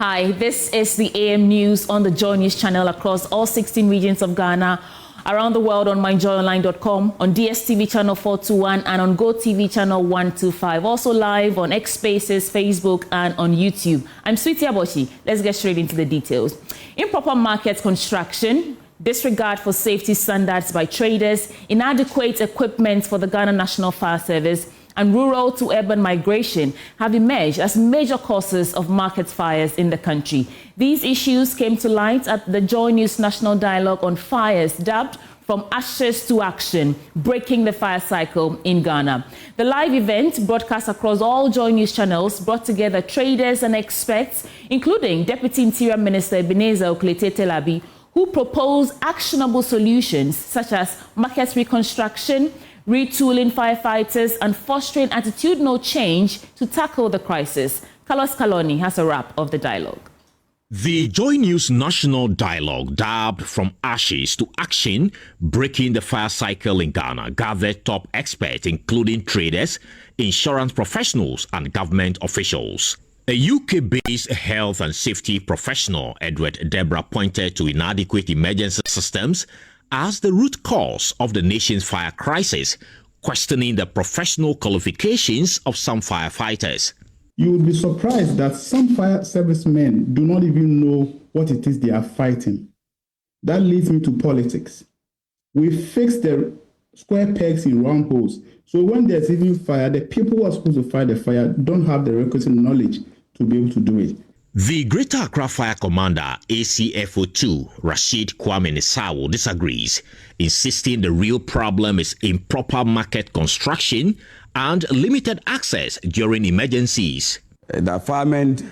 Hi, this is the AM News on the JoyNews channel across all 16 regions of Ghana, around the world on myjoyonline.com, on DSTV channel 421 and on GoTV channel 125. Also live on X Spaces, Facebook and on YouTube. I'm Sweetie Aboshi. Let's get straight into the details. Improper market construction, disregard for safety standards by traders, inadequate equipment for the Ghana National Fire Service, and rural to urban migration have emerged as major causes of market fires in the country. These issues came to light at the JoyNews National Dialogue on Fires, dubbed From Ashes to Action, Breaking the Fire Cycle in Ghana. The live event, broadcast across all JoyNews channels, brought together traders and experts, including Deputy Interior Minister Ebenezer Okulete-Telabi, who proposed actionable solutions such as market reconstruction, retooling firefighters, and fostering attitudinal change to tackle the crisis. Carlos Kaloni has a wrap of the dialogue. The JoyNews National Dialogue, dubbed From Ashes to Action, Breaking the Fire Cycle in Ghana, gathered top experts including traders, insurance professionals, and government officials. A UK-based health and safety professional, Edward Deborah, pointed to inadequate emergency systems as the root cause of the nation's fire crisis, questioning the professional qualifications of some firefighters. You would be surprised that some fire servicemen do not even know what it is they are fighting. That leads me to politics. We fix the square pegs in round holes. So when there's even fire, the people who are supposed to fight the fire don't have the requisite knowledge to be able to do it. The Greater Accra Fire Commander, ACFO2, Rashid Kwame Nisawo, disagrees, insisting the real problem is improper market construction and limited access during emergencies. The firemen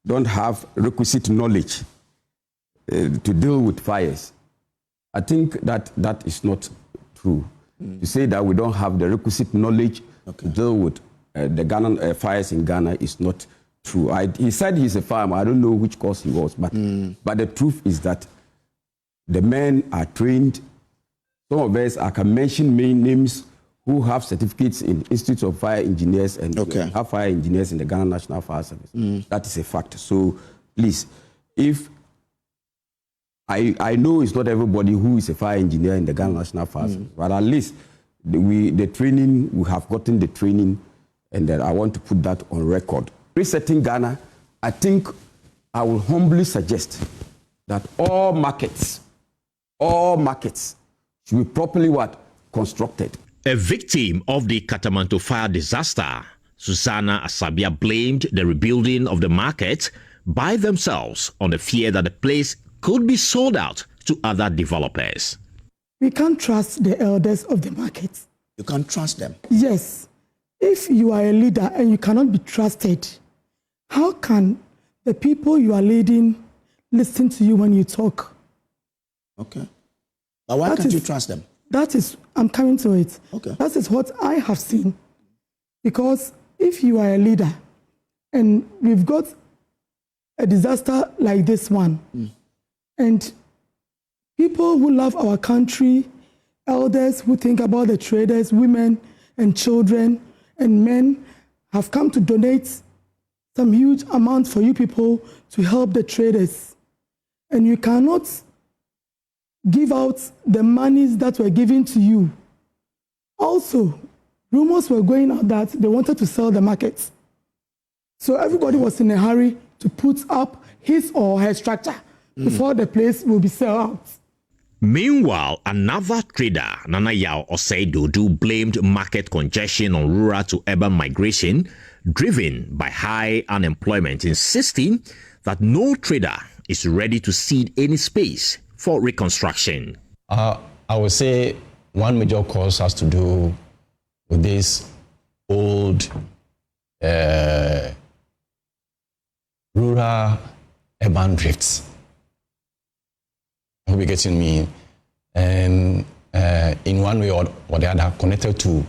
don't have requisite knowledge to deal with fires. I think that is not true. To say that we don't have the requisite knowledge to deal with the Ghana fires in Ghana is not true. He said he's a farmer. I don't know which course he was, but the truth is that the men are trained. Some of us, I can mention main names who have certificates in Institute of Fire Engineers and have fire engineers in the Ghana National Fire Service. That is a fact. So please, if I know it's not everybody who is a fire engineer in the Ghana National Fire Service, but at least the training, we have gotten the training, and that I want to put that on record. Resetting Ghana, I think I will humbly suggest that all markets should be properly constructed. A victim of the Katamanto fire disaster, Susanna Asabia blamed the rebuilding of the market by themselves on the fear that the place could be sold out to other developers. We can't trust the elders of the market. You can't trust them? Yes. If you are a leader and you cannot be trusted, how can the people you are leading listen to you when you talk? Okay. But why can't you trust them? That is, I'm coming to it. Okay. That is what I have seen. Because if you are a leader and we've got a disaster like this one, and people who love our country, elders who think about the traders, women and children and men have come to donate some huge amount for you people to help the traders. And you cannot give out the monies that were given to you. Also, rumors were going out that they wanted to sell the market. So everybody was in a hurry to put up his or her structure before the place will be sold out. Meanwhile, another trader, Nana Yao Osei-Dodu, blamed market congestion on rural to urban migration driven by high unemployment, insisting that no trader is ready to cede any space for reconstruction. I would say one major cause has to do with this old rural-urban drifts. I hope you're getting me. And in one way or the other, connected to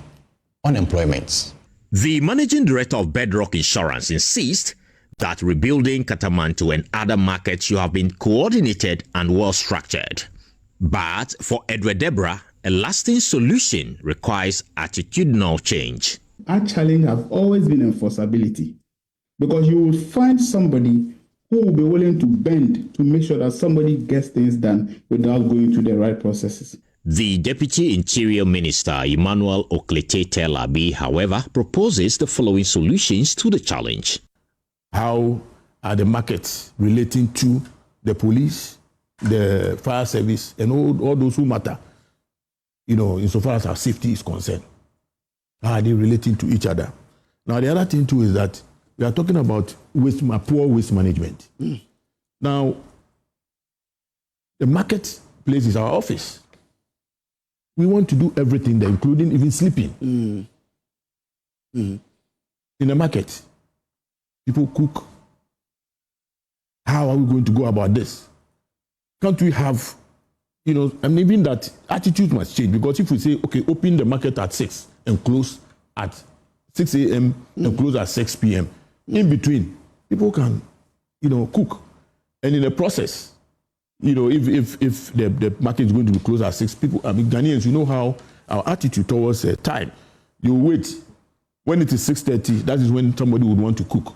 unemployment. The managing director of Bedrock Insurance insists that rebuilding Katamanto and other markets should have been coordinated and well structured. But for Edward Deborah, a lasting solution requires attitudinal change. Our challenge has always been enforceability, because you will find somebody who will be willing to bend to make sure that somebody gets things done without going through the right processes. The Deputy Interior Minister, Emmanuel Oklete-Telabi, however, proposes the following solutions to the challenge. How are the markets relating to the police, the fire service, and all those who matter, insofar as our safety is concerned? How are they relating to each other? Now, the other thing too is that we are talking about poor waste management. Now, the marketplace is our office. We want to do everything there, including even sleeping. In the market, people cook. How are we going to go about this? Can't we have, and even that attitude must change, because if we say, okay, open the market at 6 and close at 6 a.m. and close at 6 p.m., in between, people can, cook. And in the process, if the market is going to be closed at 6, Ghanaians, you know how our attitude towards time. You wait. When it is 6:30, that is when somebody would want to cook.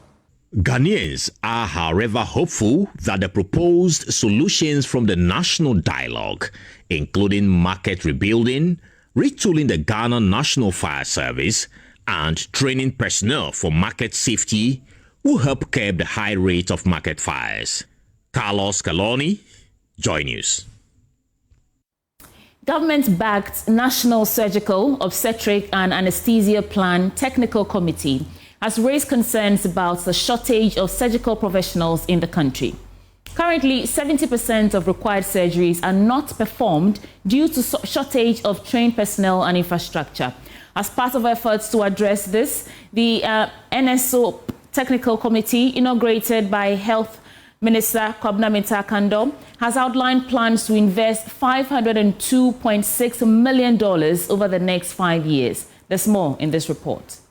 Ghanaians are, however, hopeful that the proposed solutions from the national dialogue, including market rebuilding, retooling the Ghana National Fire Service, and training personnel for market safety, will help curb the high rate of market fires. Carlos Kaloni, JoyNews. Government-backed National Surgical, Obstetric and Anesthesia Plan Technical Committee has raised concerns about the shortage of surgical professionals in the country. Currently, 70% of required surgeries are not performed due to shortage of trained personnel and infrastructure. As part of efforts to address this, the NSO Technical Committee, inaugurated by Health Minister Kwabena Mintah-Kando, has outlined plans to invest $502.6 million over the next 5 years. There's more in this report.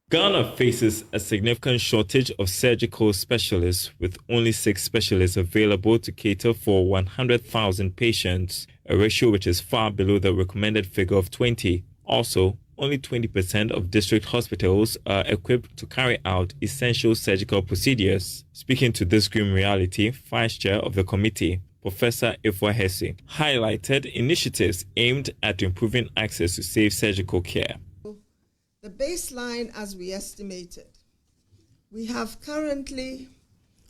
Ghana faces a significant shortage of surgical specialists, with only 6 specialists available to cater for 100,000 patients, a ratio which is far below the recommended figure of 20. Also, only 20% of district hospitals are equipped to carry out essential surgical procedures. Speaking to this grim reality, Vice Chair of the committee, Professor Ifwa Hesse, highlighted initiatives aimed at improving access to safe surgical care. The baseline, as we estimated, we have currently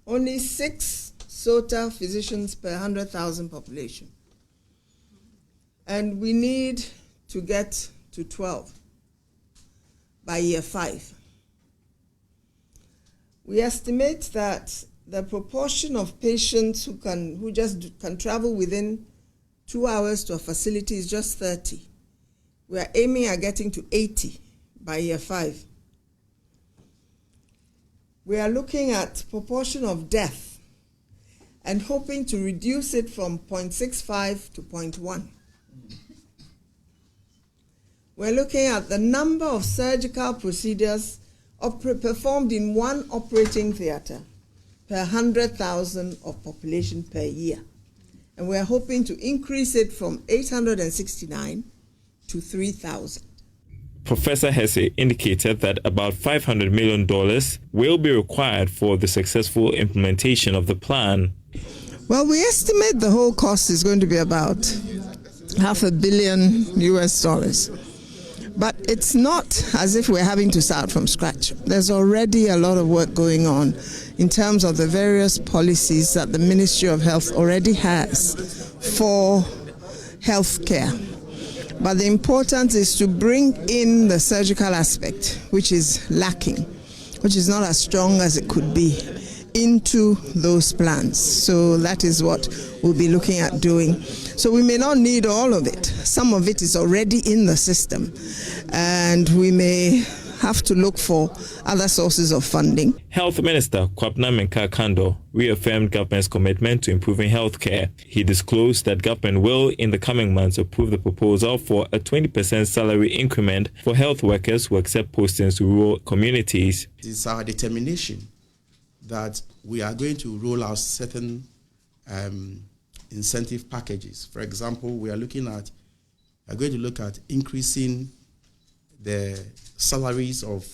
only 6 SOTA physicians per 100,000 population. And we need to get to 12 by year 5. We estimate that the proportion of patients who just can travel within 2 hours to a facility is just 30. We are aiming at getting to 80 by year 5. We are looking at proportion of death and hoping to reduce it from 0.65 to 0.1. We're looking at the number of surgical procedures performed in one operating theater per 100,000 of population per year. And we're hoping to increase it from 869 to 3,000. Professor Hesse indicated that about $500 million will be required for the successful implementation of the plan. Well, we estimate the whole cost is going to be about $500 million US. But it's not as if we're having to start from scratch. There's already a lot of work going on in terms of the various policies that the Ministry of Health already has for healthcare. But the importance is to bring in the surgical aspect, which is lacking, which is not as strong as it could be, into those plans. So that is what we'll be looking at doing. So we may not need all of it. Some of it is already in the system, and we may have to look for other sources of funding. Health Minister Kwabena Mintah-Kando reaffirmed government's commitment to improving healthcare. He disclosed that government will, in the coming months, approve the proposal for a 20% salary increment for health workers who accept postings to rural communities. It is our determination that we are going to roll out certain incentive packages. For example, we are going to look at increasing the salaries of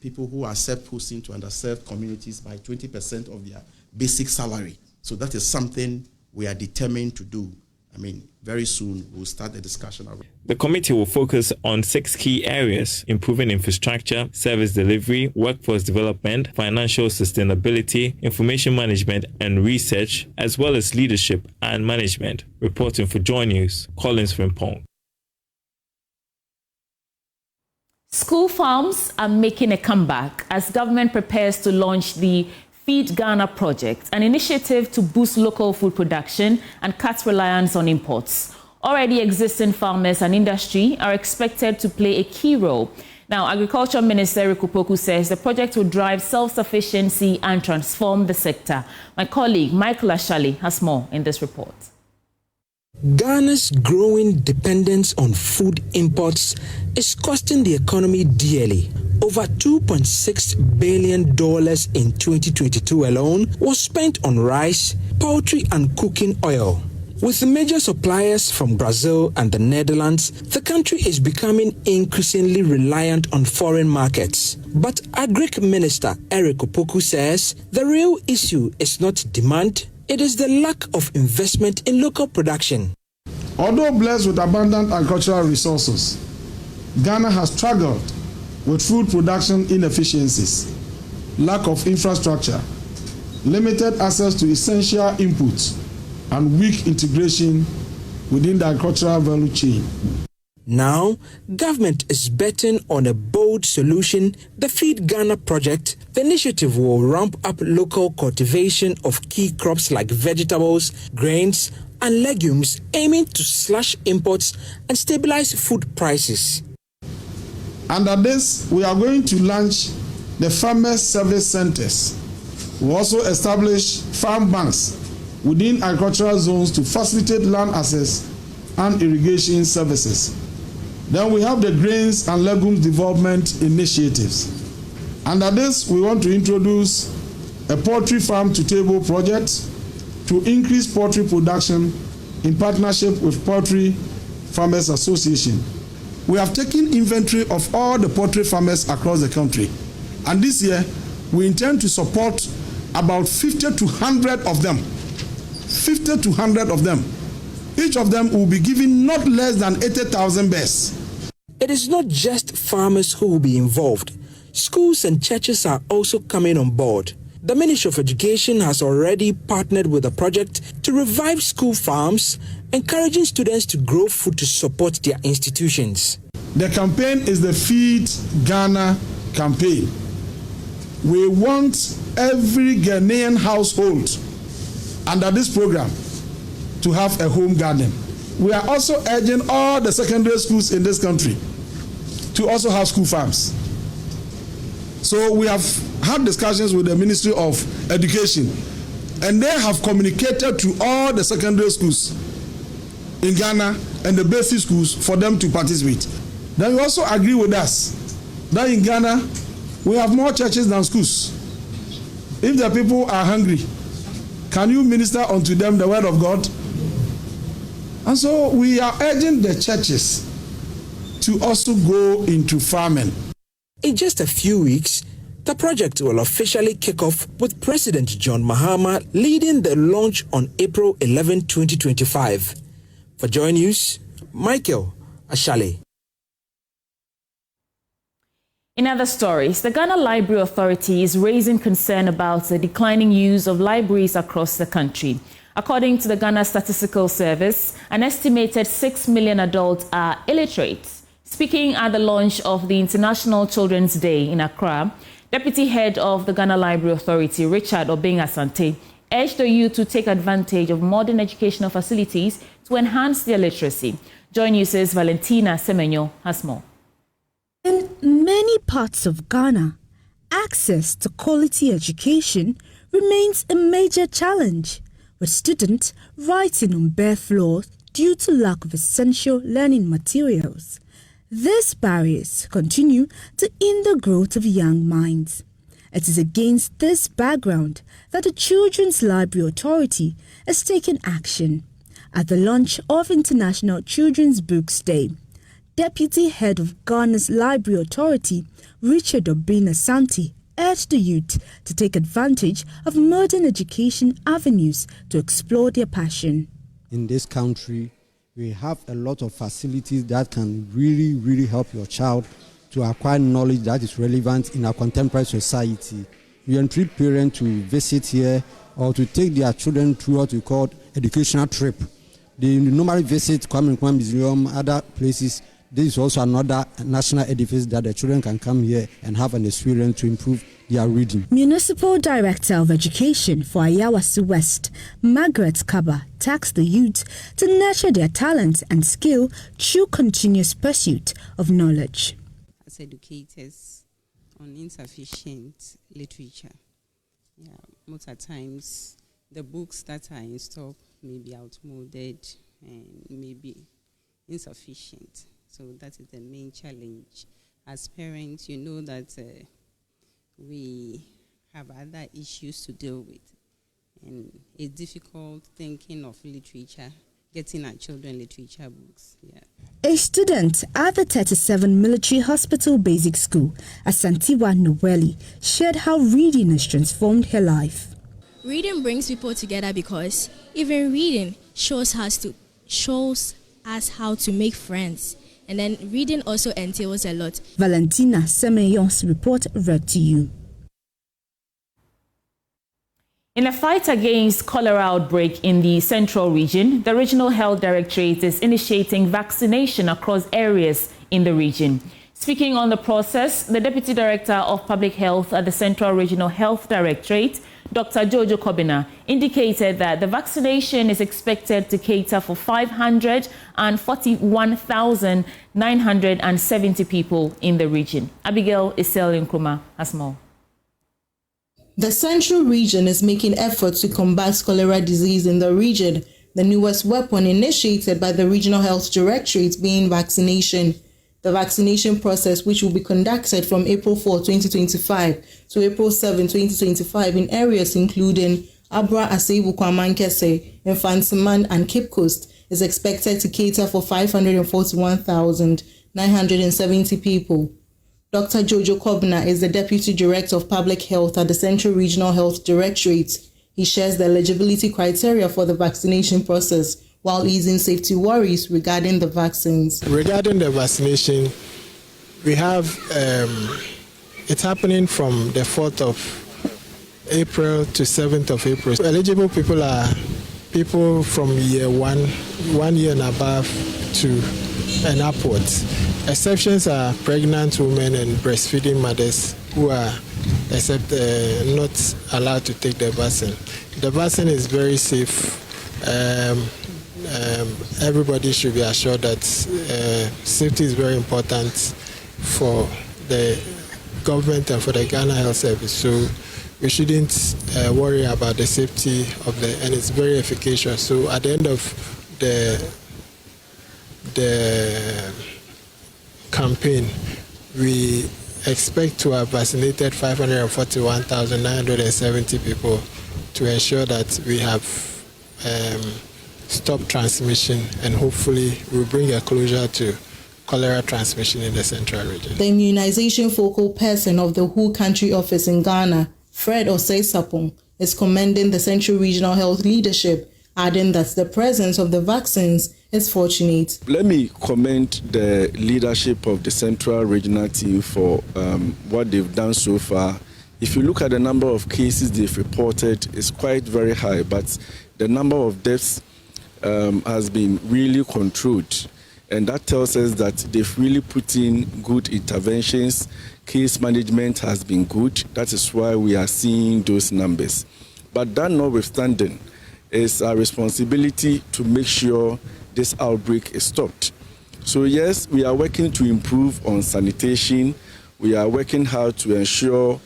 people who are self-posting to underserved communities by 20% of their basic salary. So that is something we are determined to do. I mean, very soon we'll start the discussion. The committee will focus on 6 key areas: improving infrastructure, service delivery, workforce development, financial sustainability, information management and research, as well as leadership and management. Reporting for JoyNews, Collins Frimpong. School farms are making a comeback as government prepares to launch the Feed Ghana project, an initiative to boost local food production and cut reliance on imports. Already existing farmers and industry are expected to play a key role. Now, Agriculture Minister Eric Opoku says the project will drive self-sufficiency and transform the sector. My colleague Michael Ashali has more in this report. Ghana's growing dependence on food imports is costing the economy dearly. Over $2.6 billion in 2022 alone was spent on rice, poultry and cooking oil. With major suppliers from Brazil and the Netherlands, the country is becoming increasingly reliant on foreign markets. But Agric Minister Eric Opoku says the real issue is not demand, it is the lack of investment in local production. Although blessed with abundant agricultural resources, Ghana has struggled with food production inefficiencies, lack of infrastructure, limited access to essential inputs, and weak integration within the agricultural value chain. Now, government is betting on a bold solution, the Feed Ghana project. The initiative will ramp up local cultivation of key crops like vegetables, grains, and legumes, aiming to slash imports and stabilize food prices. Under this, we are going to launch the Farmers Service Centers. We also establish farm banks within agricultural zones to facilitate land access and irrigation services. Then we have the Grains and Legumes Development Initiatives. Under this, we want to introduce a poultry farm to table project to increase poultry production in partnership with Poultry Farmers Association. We have taken inventory of all the poultry farmers across the country. And this year, we intend to support about 50 to 100 of them. 50 to 100 of them. Each of them will be given not less than 80,000 bears. It is not just farmers who will be involved. Schools and churches are also coming on board. The Ministry of Education has already partnered with the project to revive school farms, encouraging students to grow food to support their institutions. The campaign is the Feed Ghana campaign. We want every Ghanaian household under this program to have a home garden. We are also urging all the secondary schools in this country to also have school farms. So we have had discussions with the Ministry of Education, and they have communicated to all the secondary schools in Ghana and the basic schools for them to participate. Then we also agree with us that in Ghana we have more churches than schools. If the people are hungry, can you minister unto them the word of God? And so we are urging the churches to also go into farming. In just a few weeks, the project will officially kick off with President John Mahama leading the launch on April 11, 2025. For JoyNews, Michael Ashale. In other stories, the Ghana Library Authority is raising concern about the declining use of libraries across the country. According to the Ghana Statistical Service, an estimated 6 million adults are illiterate. Speaking at the launch of the International Children's Day in Accra, Deputy Head of the Ghana Library Authority, Richard Obeng Asante, urged the youth to take advantage of modern educational facilities to enhance their literacy. JoyNews' Valentina Semenyo has more. In many parts of Ghana, access to quality education remains a major challenge, with students writing on bare floors due to lack of essential learning materials. These barriers continue to hinder growth of young minds. It is against this background that the Children's Library Authority has taken action. At the launch of International Children's Books Day, Deputy Head of Ghana's Library Authority, Richard Obina Santi, urged the youth to take advantage of modern education avenues to explore their passion. In this country, we have a lot of facilities that can really help your child to acquire knowledge that is relevant in our contemporary society. We entreat parents to visit here or to take their children through what we call educational trip. They normally visit Kwame Nkrumah Museum, other places. This is also another national edifice that the children can come here and have an experience to improve their reading. Municipal Director of Education for Ayawasi West, Margaret Kaba, tasked the youth to nurture their talent and skill through continuous pursuit of knowledge. As educators on insufficient literature, most of the times the books that are in stock may be outmoded and may be insufficient. So that is the main challenge. As parents, you know that we have other issues to deal with. And it's difficult thinking of literature, getting our children literature books. Yeah. A student at the 37 Military Hospital Basic School, Asantiwa Noweli, shared how reading has transformed her life. Reading brings people together because even reading shows us how to make friends. And then reading also entails a lot. Valentina Semeyon's report read to you. In a fight against cholera outbreak in the Central Region, the Regional Health Directorate is initiating vaccination across areas in the region. Speaking on the process, the Deputy Director of Public Health at the Central Regional Health Directorate, Dr. Jojo Kobina, indicated that the vaccination is expected to cater for 541,970 people in the region. Abigail Isel Nkrumah has more. The Central Region is making efforts to combat cholera disease in the region, the newest weapon initiated by the Regional Health Directorate being vaccination. The vaccination process, which will be conducted from April 4, 2025 to April 7, 2025 in areas including Abra, Asebu, Kwamankese, Infantsiman and Cape Coast, is expected to cater for 541,970 people. Dr. Jojo Kobina is the Deputy Director of Public Health at the Central Regional Health Directorate. He shares the eligibility criteria for the vaccination process while easing safety worries regarding the vaccines. Regarding the vaccination, we have it's happening from the 4th of April to 7th of April. So eligible people are people from year 1 year and above to and upwards. Exceptions are pregnant women and breastfeeding mothers who are not allowed to take the vaccine. The vaccine is very safe. Everybody should be assured that safety is very important for the government and for the Ghana Health Service. So we shouldn't worry about the safety of and it's very efficacious. So at the end of the campaign, we expect to have vaccinated 541,970 people to ensure that we have stop transmission and hopefully will bring a closure to cholera transmission in the Central Region. The immunization focal person of the WHO country office in Ghana, Fred Osei-Sapong, is commending the Central Regional Health leadership, adding that the presence of the vaccines is fortunate. Let me commend the leadership of the Central Regional team for what they've done so far. If you look at the number of cases they've reported, it's quite very high, but the number of deaths has been really controlled, and that tells us that they've really put in good interventions. Case management has been good. That is why we are seeing those numbers. But that notwithstanding, it's our responsibility to make sure this outbreak is stopped. So yes, we are working to improve on sanitation. We are working hard to ensure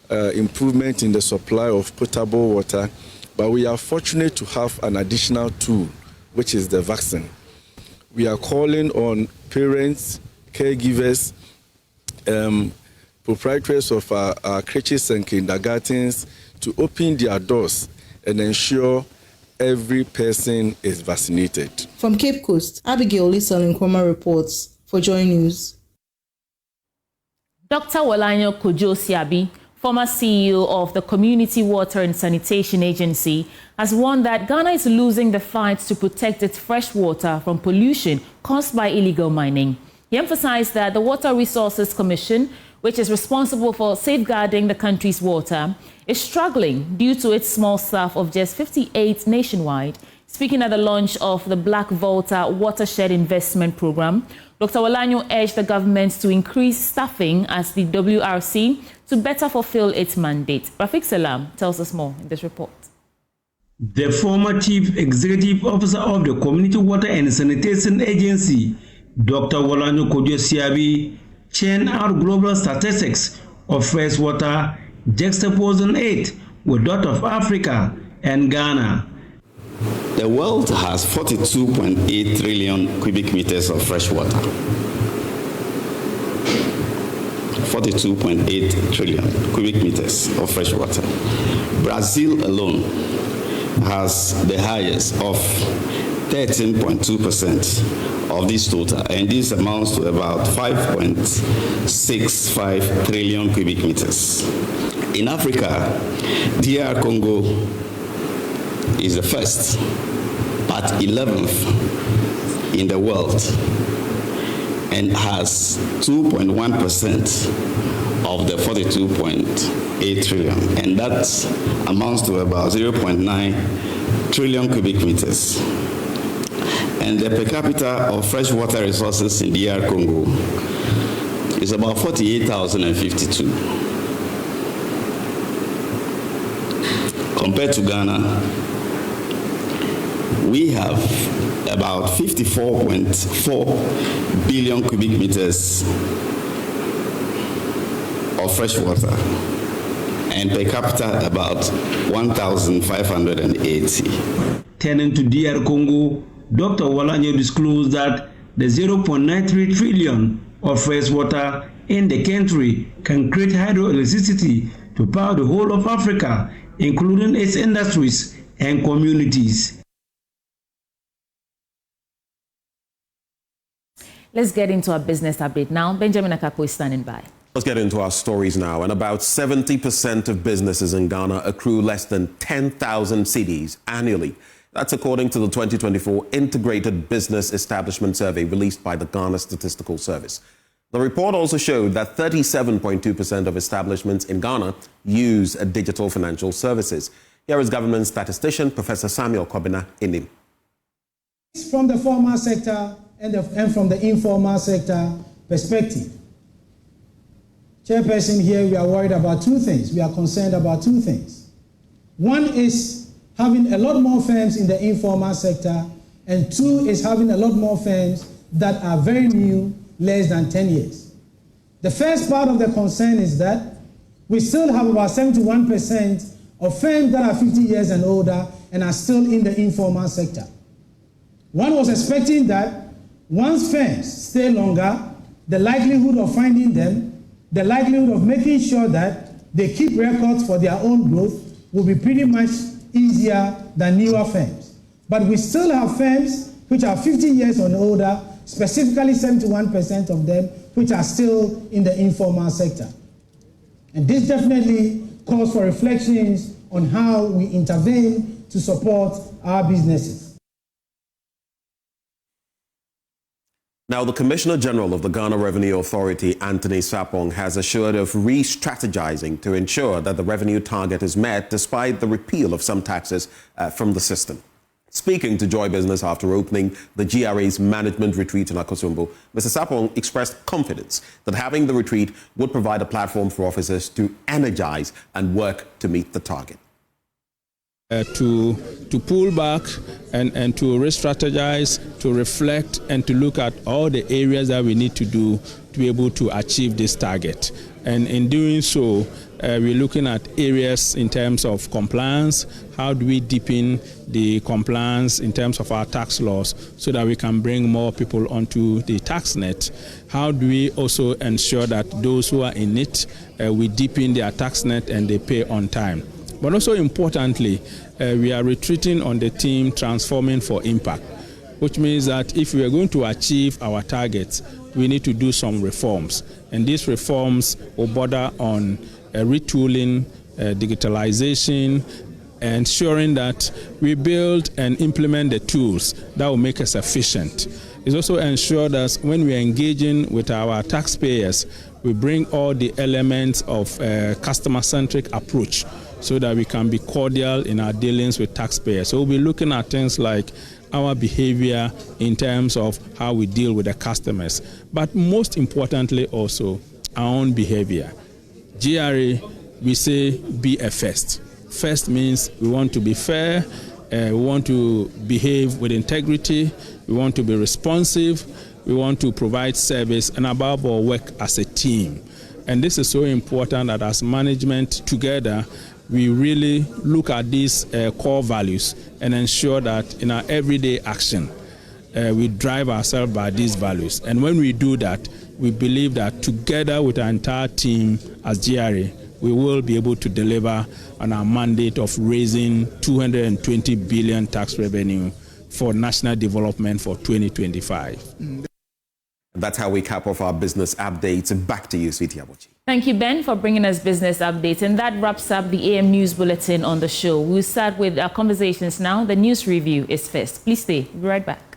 improvement in the supply of potable water, but we are fortunate to have an additional tool, which is the vaccine. We are calling on parents, caregivers, proprietors of our creches and kindergartens to open their doors and ensure every person is vaccinated. From Cape Coast, Abigail Isel Nkrumah reports. For JoyNews. Dr. Wolanyo Kojo-Siabi, former CEO of the Community Water and Sanitation Agency, has warned that Ghana is losing the fight to protect its fresh water from pollution caused by illegal mining. He emphasized that the Water Resources Commission, which is responsible for safeguarding the country's water, is struggling due to its small staff of just 58 nationwide. Speaking at the launch of the Black Volta Watershed Investment Program, Dr. Wolanyo urged the government to increase staffing as the WRC to better fulfill its mandate. Rafiq Salam tells us more in this report. The former Chief Executive Officer of the Community Water and Sanitation Agency, Dr. Wolanyo Kojo-Siabi, churned out global statistics of fresh water, juxtaposing it with that of Africa and Ghana. The world has 42.8 trillion cubic meters of fresh water. 42.8 trillion cubic meters of fresh water. Brazil alone has the highest of 13.2% of this total, and this amounts to about 5.65 trillion cubic meters. In Africa, DR Congo is the first, but 11th in the world, and has 2.1% of the 42.8 trillion, and that amounts to about 0.9 trillion cubic meters. And the per capita of freshwater resources in DR Congo is about 48,052. Compared to Ghana, we have about 54.4 billion cubic meters of fresh water, and per capita about 1,580. Turning to DR Congo, Dr. Wolanyo disclosed that the 0.93 trillion of fresh water in the country can create hydroelectricity to power the whole of Africa, including its industries and communities. Let's get into our business update now. Benjamin Akapo is standing by. Let's get into our stories now. And about 70% of businesses in Ghana accrue less than 10,000 cedis annually. That's according to the 2024 Integrated Business Establishment Survey released by the Ghana Statistical Service. The report also showed that 37.2% of establishments in Ghana use digital financial services. Here is government statistician Professor Samuel Kobina Inim. From the formal sector and from the informal sector perspective, Chairperson, here we are worried about two things. We are concerned about two things. One is having a lot more firms in the informal sector, and two is having a lot more firms that are very new, less than 10 years. The first part of the concern is that we still have about 71% of firms that are 50 years and older and are still in the informal sector. One was expecting that once firms stay longer, the likelihood of finding them, the likelihood of making sure that they keep records for their own growth will be pretty much easier than newer firms. But we still have firms which are 50 years and older, specifically 71% of them, which are still in the informal sector. And this definitely calls for reflections on how we intervene to support our businesses. Now, the Commissioner General of the Ghana Revenue Authority, Anthony Sapong, has assured of re-strategizing to ensure that the revenue target is met despite the repeal of some taxes from the system. Speaking to Joy Business after opening the GRA's management retreat in Akosombo, Mr. Sapong expressed confidence that having the retreat would provide a platform for officers to energize and work to meet the target. To pull back and to re-strategize, to reflect, and to look at all the areas that we need to do to be able to achieve this target. And in doing so, we're looking at areas in terms of compliance. How do we deepen the compliance in terms of our tax laws so that we can bring more people onto the tax net? How do we also ensure that those who are in it, we deepen their tax net and they pay on time? But also importantly, we are retreating on the theme Transforming for Impact, which means that if we are going to achieve our targets, we need to do some reforms. And these reforms will border on retooling, digitalization, ensuring that we build and implement the tools that will make us efficient. It's also ensure that when we are engaging with our taxpayers, we bring all the elements of customer-centric approach so that we can be cordial in our dealings with taxpayers. So we'll be looking at things like our behavior in terms of how we deal with the customers, but most importantly also our own behavior. GRA, we say be a first. First means we want to be fair, we want to behave with integrity, we want to be responsive, we want to provide service, and above all, work as a team. And this is so important that as management together, we really look at these core values and ensure that in our everyday action, we drive ourselves by these values. And when we do that, we believe that together with our entire team as GRA, we will be able to deliver on our mandate of raising 220 billion tax revenue for national development for 2025. That's how we cap off our business updates. Back to you, Sweetie Abochi. Thank you, Ben, for bringing us business updates. And that wraps up the AM News Bulletin on the show. We'll start with our conversations now. The news review is first. Please stay. We'll be right back.